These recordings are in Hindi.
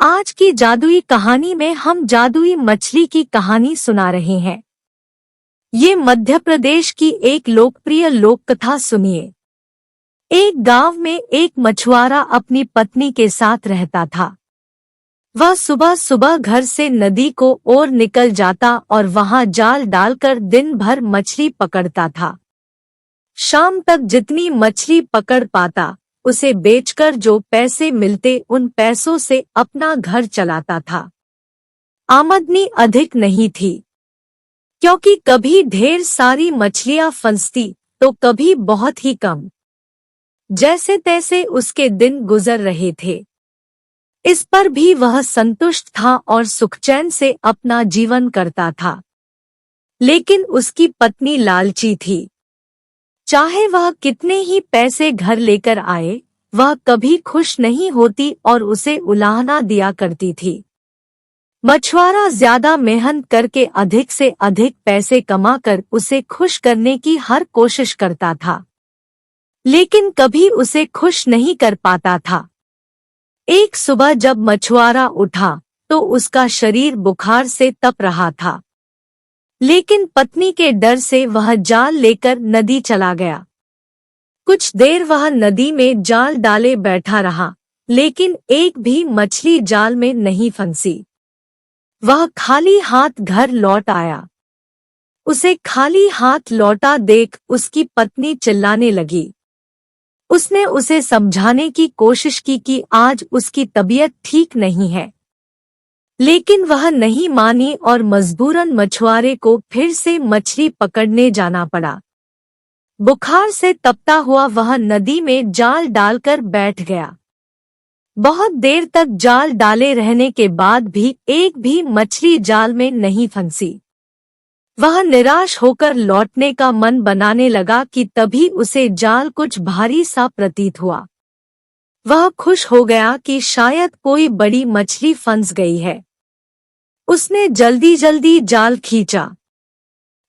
आज की जादुई कहानी में हम जादुई मछली की कहानी सुना रहे हैं। ये मध्य प्रदेश की एक लोकप्रिय लोक कथा सुनिए। एक गांव में एक मछुआरा अपनी पत्नी के साथ रहता था। वह सुबह सुबह घर से नदी को ओर निकल जाता और वहां जाल डालकर दिन भर मछली पकड़ता था। शाम तक जितनी मछली पकड़ पाता उसे बेचकर जो पैसे मिलते उन पैसों से अपना घर चलाता था। आमदनी अधिक नहीं थी, क्योंकि कभी ढेर सारी मछलियां फंसती तो कभी बहुत ही कम। जैसे तैसे उसके दिन गुजर रहे थे। इस पर भी वह संतुष्ट था और सुखचैन से अपना जीवन करता था। लेकिन उसकी पत्नी लालची थी। चाहे वह कितने ही पैसे घर लेकर आए, वह कभी खुश नहीं होती और उसे उलाहना दिया करती थी। मछुआरा ज्यादा मेहनत करके अधिक से अधिक पैसे कमाकर उसे खुश करने की हर कोशिश करता था, लेकिन कभी उसे खुश नहीं कर पाता था। एक सुबह जब मछुआरा उठा तो उसका शरीर बुखार से तप रहा था, लेकिन पत्नी के डर से वह जाल लेकर नदी चला गया। कुछ देर वह नदी में जाल डाले बैठा रहा, लेकिन एक भी मछली जाल में नहीं फंसी। वह खाली हाथ घर लौट आया। उसे खाली हाथ लौटा देख उसकी पत्नी चिल्लाने लगी। उसने उसे समझाने की कोशिश की कि आज उसकी तबीयत ठीक नहीं है, लेकिन वह नहीं मानी और मजबूरन मछुआरे को फिर से मछली पकड़ने जाना पड़ा। बुखार से तपता हुआ वह नदी में जाल डालकर बैठ गया। बहुत देर तक जाल डाले रहने के बाद भी एक भी मछली जाल में नहीं फंसी। वह निराश होकर लौटने का मन बनाने लगा कि तभी उसे जाल कुछ भारी सा प्रतीत हुआ। वह खुश हो गया कि शायद कोई बड़ी मछली फंस गई है। उसने जल्दी जल्दी जाल खींचा।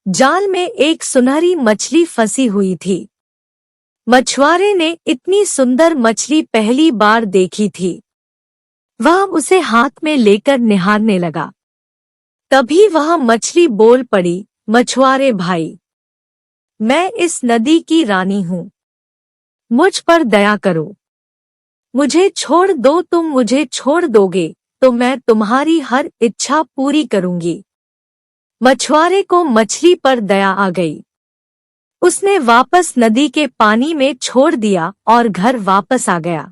जाल में एक सुनहरी मछली फंसी हुई थी। मछुआरे ने इतनी सुंदर मछली पहली बार देखी थी। वह उसे हाथ में लेकर निहारने लगा। तभी वह मछली बोल पड़ी, मछुआरे भाई, मैं इस नदी की रानी हूँ। मुझ पर दया करो। मुझे छोड़ दो। तुम मुझे छोड़ दोगे तो मैं तुम्हारी हर इच्छा पूरी करूंगी। मछुआरे को मछली पर दया आ गई। उसने वापस नदी के पानी में छोड़ दिया और घर वापस आ गया।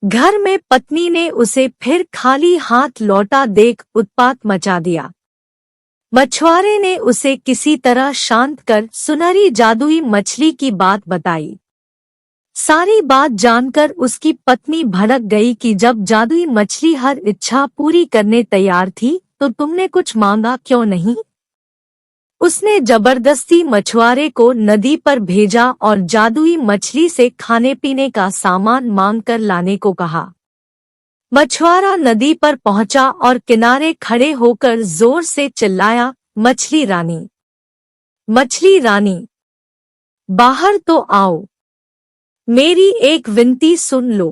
घर में पत्नी ने उसे फिर खाली हाथ लौटा देख उत्पात मचा दिया। मछुआरे ने उसे किसी तरह शांत कर सुनहरी जादुई मछली की बात बताई। सारी बात जानकर उसकी पत्नी भड़क गई कि जब जादुई मछली हर इच्छा पूरी करने तैयार थी तो तुमने कुछ मांगा क्यों नहीं? उसने जबरदस्ती मछुआरे को नदी पर भेजा और जादुई मछली से खाने पीने का सामान मांगकर लाने को कहा। मछुआरा नदी पर पहुंचा और किनारे खड़े होकर जोर से चिल्लाया, मछली रानी, मछली रानी, बाहर तो आओ। मेरी एक विनती सुन लो।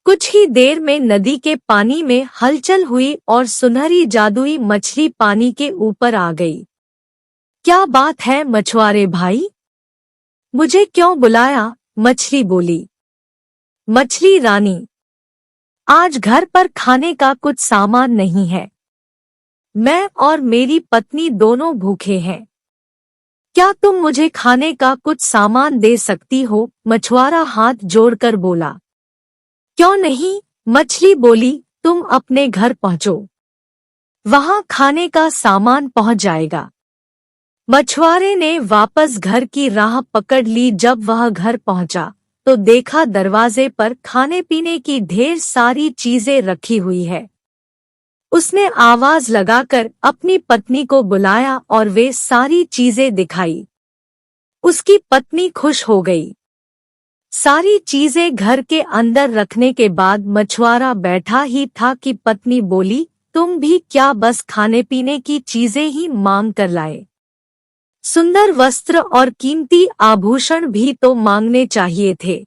कुछ ही देर में नदी के पानी में हलचल हुई और सुनहरी जादुई मछली पानी के ऊपर आ गई। क्या बात है मछुआरे भाई? मुझे क्यों बुलाया? मछली बोली। मछली रानी, आज घर पर खाने का कुछ सामान नहीं है। मैं और मेरी पत्नी दोनों भूखे हैं। क्या तुम मुझे खाने का कुछ सामान दे सकती हो? मछुआरा हाथ जोड़कर बोला। क्यों नहीं? मछली बोली, तुम अपने घर पहुंचो, वहां खाने का सामान पहुंच जाएगा। मछुआरे ने वापस घर की राह पकड़ ली। जब वह घर पहुंचा तो देखा दरवाजे पर खाने पीने की ढेर सारी चीजें रखी हुई है। उसने आवाज लगाकर अपनी पत्नी को बुलाया और वे सारी चीजें दिखाई। उसकी पत्नी खुश हो गई। सारी चीजें घर के अंदर रखने के बाद मछुआरा बैठा ही था कि पत्नी बोली, तुम भी क्या बस खाने पीने की चीजें ही मांग कर लाए? सुंदर वस्त्र और कीमती आभूषण भी तो मांगने चाहिए थे।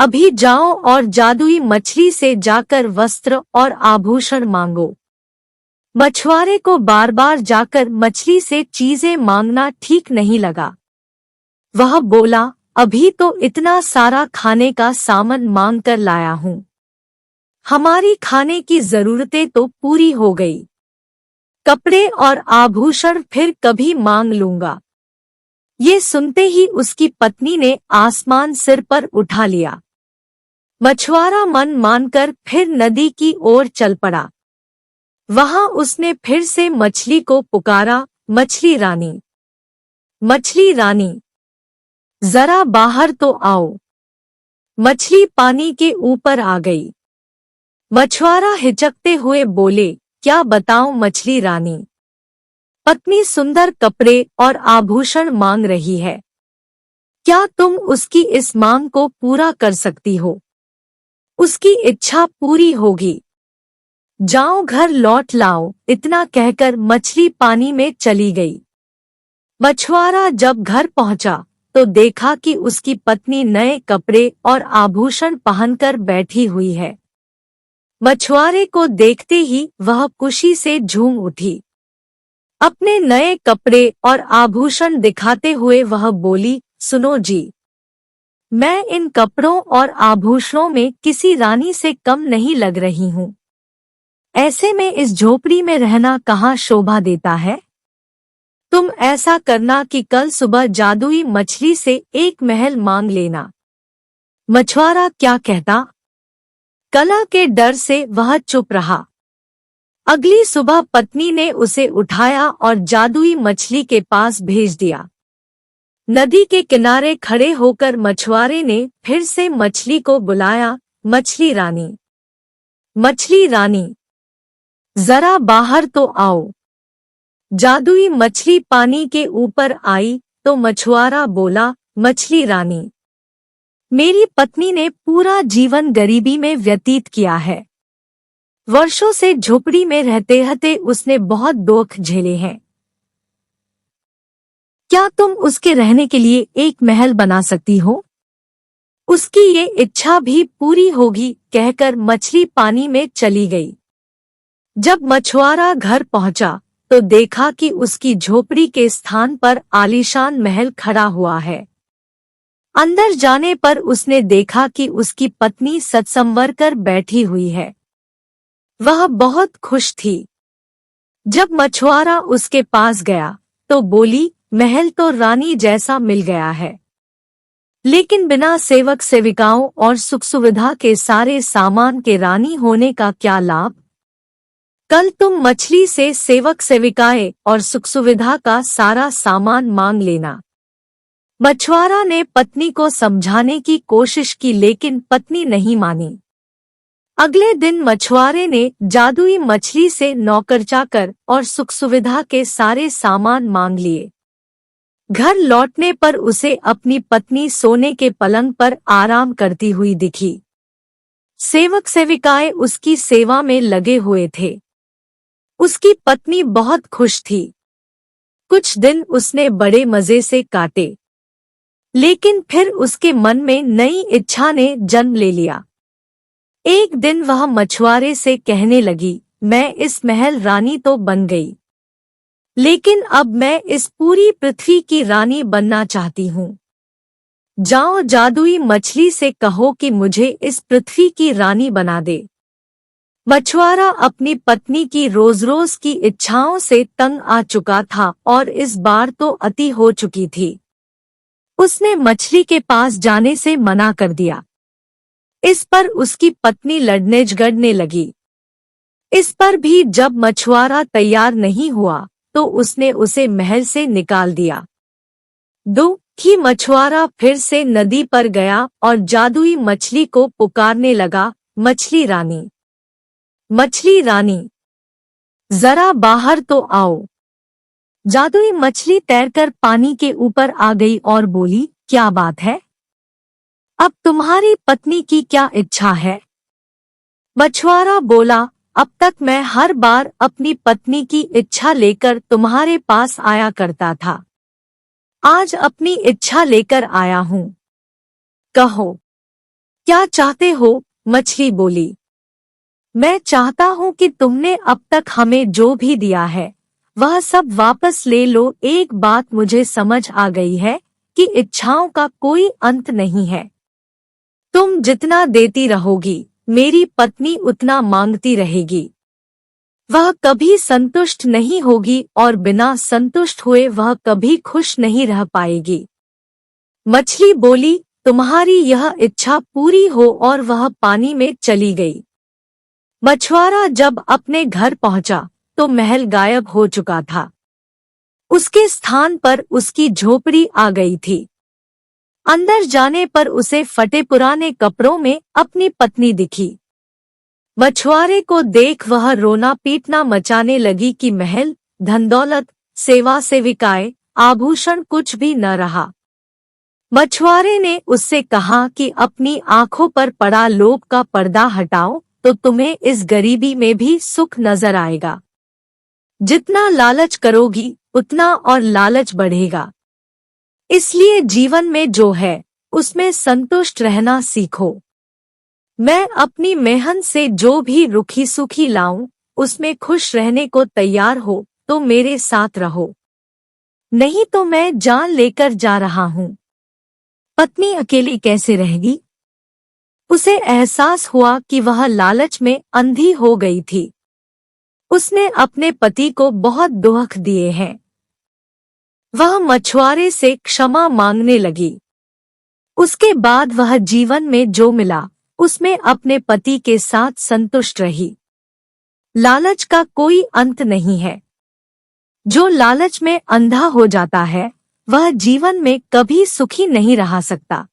अभी जाओ और जादुई मछली से जाकर वस्त्र और आभूषण मांगो। मछुआरे को बार बार जाकर मछली से चीजें मांगना ठीक नहीं लगा। वह बोला, अभी तो इतना सारा खाने का सामान मांग कर लाया हूँ। हमारी खाने की जरूरतें तो पूरी हो गई। कपड़े और आभूषण फिर कभी मांग लूंगा। ये सुनते ही उसकी पत्नी ने आसमान सिर पर उठा लिया। मछुआरा मन मानकर फिर नदी की ओर चल पड़ा। वहां उसने फिर से मछली को पुकारा, मछली रानी, मछली रानी, जरा बाहर तो आओ। मछली पानी के ऊपर आ गई। मछुआरा हिचकते हुए बोले, क्या बताऊं मछली रानी। पत्नी सुंदर कपड़े और आभूषण मांग रही है। क्या तुम उसकी इस मांग को पूरा कर सकती हो? उसकी इच्छा पूरी होगी। जाओ घर लौट लाओ। इतना कहकर मछली पानी में चली गई। मछुआरा जब घर पहुंचा तो देखा कि उसकी पत्नी नए कपड़े और आभूषण पहनकर बैठी हुई है। मछुआरे को देखते ही वह खुशी से झूम उठी। अपने नए कपड़े और आभूषण दिखाते हुए वह बोली, सुनो जी, मैं इन कपड़ों और आभूषणों में किसी रानी से कम नहीं लग रही हूँ। ऐसे में इस झोपड़ी में रहना कहाँ शोभा देता है। तुम ऐसा करना कि कल सुबह जादुई मछली से एक महल मांग लेना। मछुआरा क्या कहता? कला के डर से वह चुप रहा। अगली सुबह पत्नी ने उसे उठाया और जादुई मछली के पास भेज दिया। नदी के किनारे खड़े होकर मछुआरे ने फिर से मछली को बुलाया, मछली रानी, मछली रानी, जरा बाहर तो आओ। जादुई मछली पानी के ऊपर आई तो मछुआरा बोला, मछली रानी, मेरी पत्नी ने पूरा जीवन गरीबी में व्यतीत किया है। वर्षों से झोपड़ी में रहते रहते उसने बहुत दुख झेले हैं। क्या तुम उसके रहने के लिए एक महल बना सकती हो? उसकी ये इच्छा भी पूरी होगी, कहकर मछली पानी में चली गई। जब मछुआरा घर पहुंचा तो देखा कि उसकी झोपड़ी के स्थान पर आलीशान महल खड़ा हुआ है। अंदर जाने पर उसने देखा कि उसकी पत्नी सत्संवर कर बैठी हुई है। वह बहुत खुश थी। जब मछुआरा उसके पास गया तो बोली, महल तो रानी जैसा मिल गया है, लेकिन बिना सेवक सेविकाओं और सुख सुविधा के सारे सामान के रानी होने का क्या लाभ। कल तुम मछली से सेवक सेविकाएं और सुख सुविधा का सारा सामान मांग लेना। मछुआरा ने पत्नी को समझाने की कोशिश की, लेकिन पत्नी नहीं मानी। अगले दिन मछुआरे ने जादुई मछली से नौकर चाकर और सुख सुविधा के सारे सामान मांग लिए। घर लौटने पर उसे अपनी पत्नी सोने के पलंग पर आराम करती हुई दिखी। सेवक सेविकाएं उसकी सेवा में लगे हुए थे। उसकी पत्नी बहुत खुश थी। कुछ दिन उसने बड़े मजे से काटे, लेकिन फिर उसके मन में नई इच्छा ने जन्म ले लिया। एक दिन वह मछुआरे से कहने लगी, मैं इस महल रानी तो बन गई, लेकिन अब मैं इस पूरी पृथ्वी की रानी बनना चाहती हूँ। जाओ जादुई मछली से कहो कि मुझे इस पृथ्वी की रानी बना दे। मछुआरा अपनी पत्नी की रोज रोज की इच्छाओं से तंग आ चुका था और इस बार तो अति हो चुकी थी। उसने मछली के पास जाने से मना कर दिया। इस पर उसकी पत्नी लड़ने झगड़ने लगी। इस पर भी जब मछुआरा तैयार नहीं हुआ तो उसने उसे महल से निकाल दिया। दुखी मछुआरा फिर से नदी पर गया और जादुई मछली को पुकारने लगा, मछली रानी, मछली रानी, जरा बाहर तो आओ। जादुई मछली तैरकर पानी के ऊपर आ गई और बोली, क्या बात है? अब तुम्हारी पत्नी की क्या इच्छा है? मछुआरा बोला, अब तक मैं हर बार अपनी पत्नी की इच्छा लेकर तुम्हारे पास आया करता था। आज अपनी इच्छा लेकर आया हूँ। कहो। क्या चाहते हो? मछली बोली। मैं चाहता हूँ कि तुमने अब तक हमें जो भी दिया है वह सब वापस ले लो। एक बात मुझे समझ आ गई है कि इच्छाओं का कोई अंत नहीं है। तुम जितना देती रहोगी मेरी पत्नी उतना मांगती रहेगी। वह कभी संतुष्ट नहीं होगी और बिना संतुष्ट हुए वह कभी खुश नहीं रह पाएगी। मछली बोली, तुम्हारी यह इच्छा पूरी हो, और वह पानी में चली गई। मछुआरा जब अपने घर पहुंचा तो महल गायब हो चुका था। उसके स्थान पर उसकी झोपड़ी आ गई थी। अंदर जाने पर उसे फटे पुराने कपड़ों में अपनी पत्नी दिखी। मछुआरे को देख वह रोना पीटना मचाने लगी कि महल, धन दौलत, सेवा सेविकाएं, आभूषण कुछ भी न रहा। मछुआरे ने उससे कहा कि अपनी आंखों पर पड़ा लोभ का पर्दा हटाओ तो तुम्हें इस गरीबी में भी सुख नजर आएगा। जितना लालच करोगी उतना और लालच बढ़ेगा। इसलिए जीवन में जो है उसमें संतुष्ट रहना सीखो। मैं अपनी मेहनत से जो भी रुखी सुखी लाऊं उसमें खुश रहने को तैयार हो तो मेरे साथ रहो, नहीं तो मैं जान लेकर जा रहा हूँ। पत्नी अकेली कैसे रहेगी? उसे एहसास हुआ कि वह लालच में अंधी हो गई थी। उसने अपने पति को बहुत दुख दिए हैं। वह मछुआरे से क्षमा मांगने लगी। उसके बाद वह जीवन में जो मिला उसमें अपने पति के साथ संतुष्ट रही। लालच का कोई अंत नहीं है। जो लालच में अंधा हो जाता है वह जीवन में कभी सुखी नहीं रह सकता।